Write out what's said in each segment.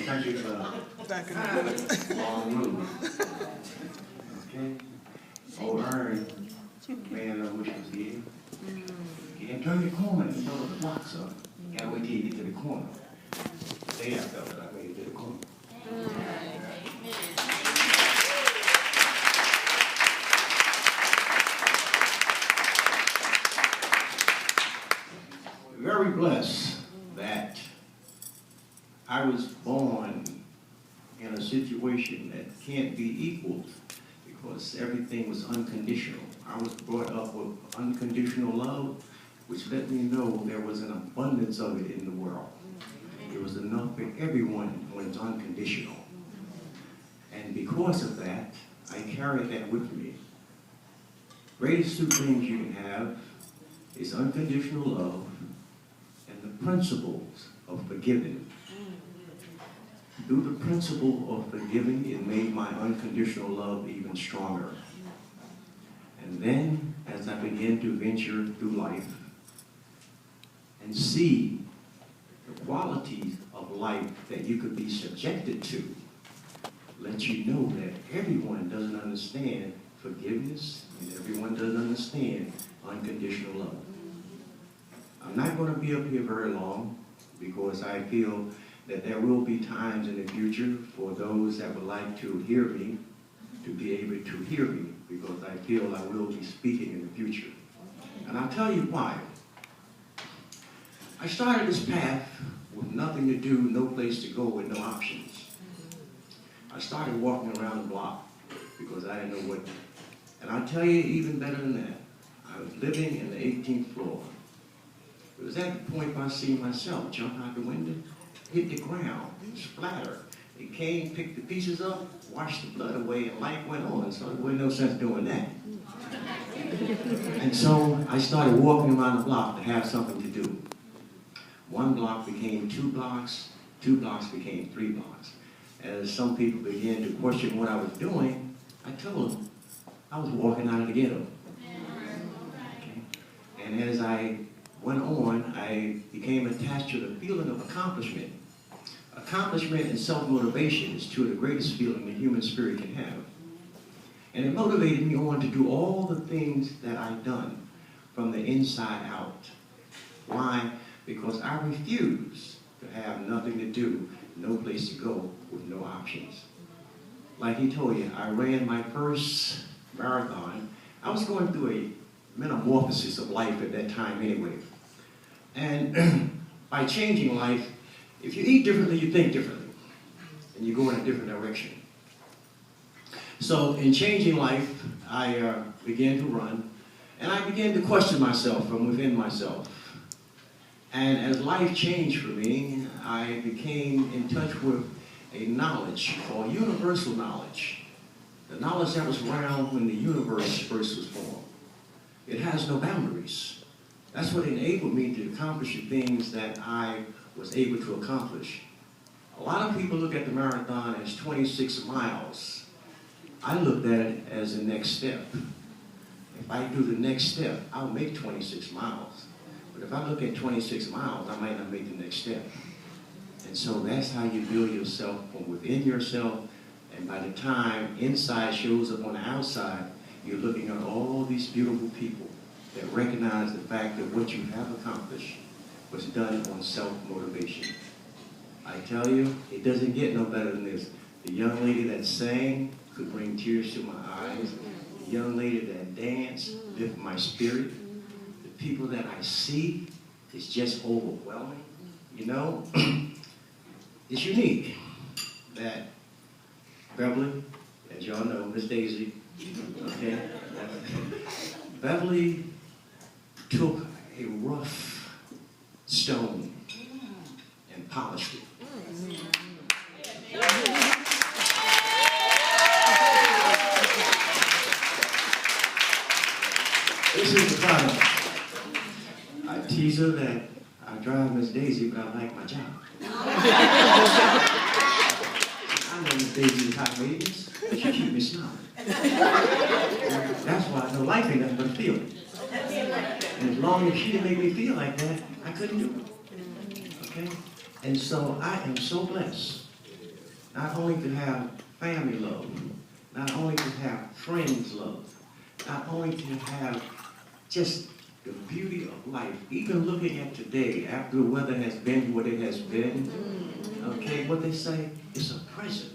country club. Long road. Okay? Oh, Ern, man, I wish was here. You can't turn the corner, you know the blocks up. You gotta wait till you get to the corner. Today I felt that I made it to the corner. Very blessed that I was born in a situation that can't be equaled because everything was unconditional. I was brought up with unconditional love, which let me know there was an abundance of it in the world. There was enough for everyone when it's unconditional. And because of that, I carried that with me. Greatest two things you can have is unconditional love and the principles of forgiving. Through the principle of forgiving, it made my unconditional love even stronger. And then, as I began to venture through life and see the qualities of life that you could be subjected to, let you know that everyone doesn't understand forgiveness and everyone doesn't understand unconditional love. I'm not going to be up here very long because I feel that there will be times in the future for those that would like to hear me to be able to hear me because I feel I will be speaking in the future. And I'll tell you why. I started this path with nothing to do, no place to go, with no options. I started walking around the block because I didn't know what, and I'll tell you even better than that. I was living in the 18th floor. It was at the point where I see myself jump out the window, hit the ground, splatter. It came, picked the pieces up, washed the blood away, and life went on. So there wasn't no sense doing that. And so I started walking around the block to have something to do. One block became 2 blocks, 2 blocks became 3 blocks. As some people began to question what I was doing, I told them I was walking out of the ghetto. Okay? And as I went on, I became attached to the feeling of accomplishment. Accomplishment and self-motivation is two of the greatest feelings the human spirit can have. And it motivated me on to do all the things that I've done from the inside out. Why? Because I refuse to have nothing to do, no place to go, with no options. Like he told you, I ran my first marathon. I was going through a metamorphosis of life at that time anyway. And by changing life, if you eat differently, you think differently. And you go in a different direction. So in changing life, I began to run. And I began to question myself from within myself. And as life changed for me, I became in touch with a knowledge called universal knowledge. The knowledge that was around when the universe first was formed. It has no boundaries. That's what enabled me to accomplish the things that I was able to accomplish. A lot of people look at the marathon as 26 miles. I looked at it as the next step. If I do the next step, I'll make 26 miles. But if I look at 26 miles, I might not make the next step. And so that's how you build yourself from within yourself. And by the time inside shows up on the outside, you're looking at all these beautiful people that recognize the fact that what you have accomplished was done on self-motivation. I tell you, it doesn't get no better than this. The young lady that sang could bring tears to my eyes. The young lady that danced lifted my spirit. The people that I see is just overwhelming. You know, it's unique that Beverly, as y'all know, Miss Daisy, okay? Beverly took a rough stone and polished it. This is the problem. I tease her that I drive Miss Daisy, but I like my job. I know Miss Daisy's hot ladies, but she keep me smiling. That's why I know life ain't nothing but a feeling. And as long as she didn't make me feel like that, I couldn't do it. Okay? And so I am so blessed not only to have family love, not only to have friends love, not only to have just the beauty of life, even looking at today, after the weather has been what it has been, okay, what they say, it's a present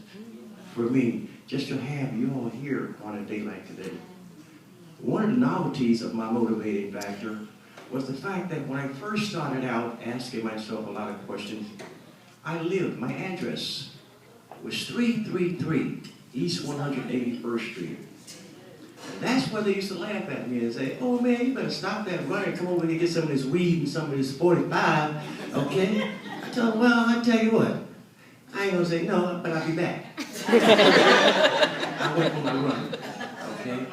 for me just to have you all here on a day like today. One of the novelties of my motivating factor was the fact that when I first started out asking myself a lot of questions, I lived, my address was 333 East 181st Street. And that's where they used to laugh at me and say, oh man, you better stop that running, come over here and get some of this weed and some of this 45, okay? I tell them, well, I tell you what, I ain't gonna say no, but I'll be back. I went on my run, okay?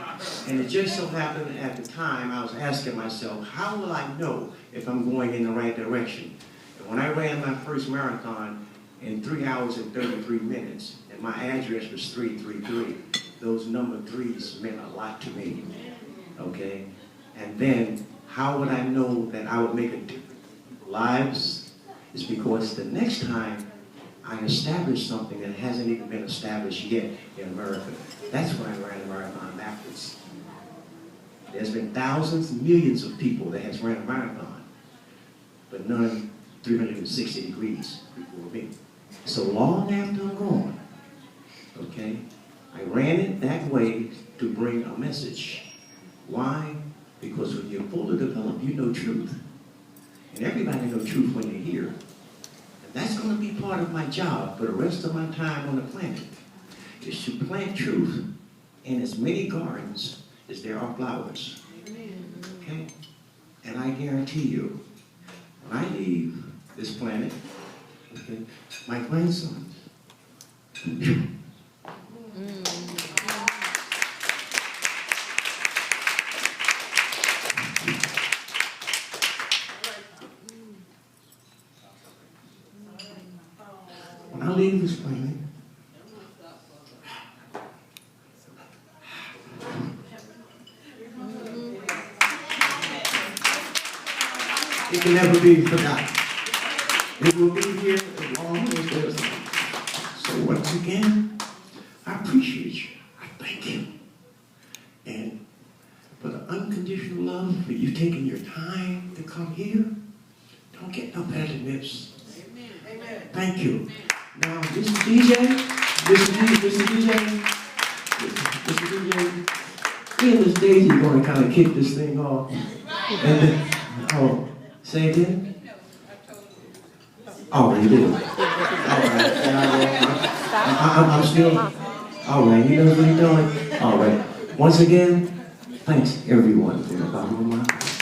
And it just so happened at the time I was asking myself, how will I know if I'm going in the right direction? And when I ran my first marathon in 3 hours and 33 minutes, and my address was 333, those number threes meant a lot to me, okay? And then, how would I know that I would make a difference in people's lives? It's because the next time I establish something that hasn't even been established yet in America. That's when I ran the marathon backwards. There's been thousands, millions of people that has ran a marathon, but none 360 degrees before me. So long after I'm gone, okay, I ran it that way to bring a message. Why? Because when you're fully developed, you know truth. And everybody knows truth when they hear. That's going to be part of my job for the rest of my time on the planet, is to plant truth in as many gardens as there are flowers. Okay? And I guarantee you, when I leave this planet, okay, my grandsons, when I leave this planet, it can never be forgotten. It will be here as long as there's life. So once again, I appreciate you. I thank you. And for the unconditional love, for you taking your time to come here, don't get no better than this. Amen. Thank you. Now, Mr. DJ, me and Miss Daisy are going to kind of kick this thing off. And then, oh, say it again? Oh, you did. All right. I'm still, all right, he knows what he's doing. All right. Once again, thanks everyone from the bottom of my heart.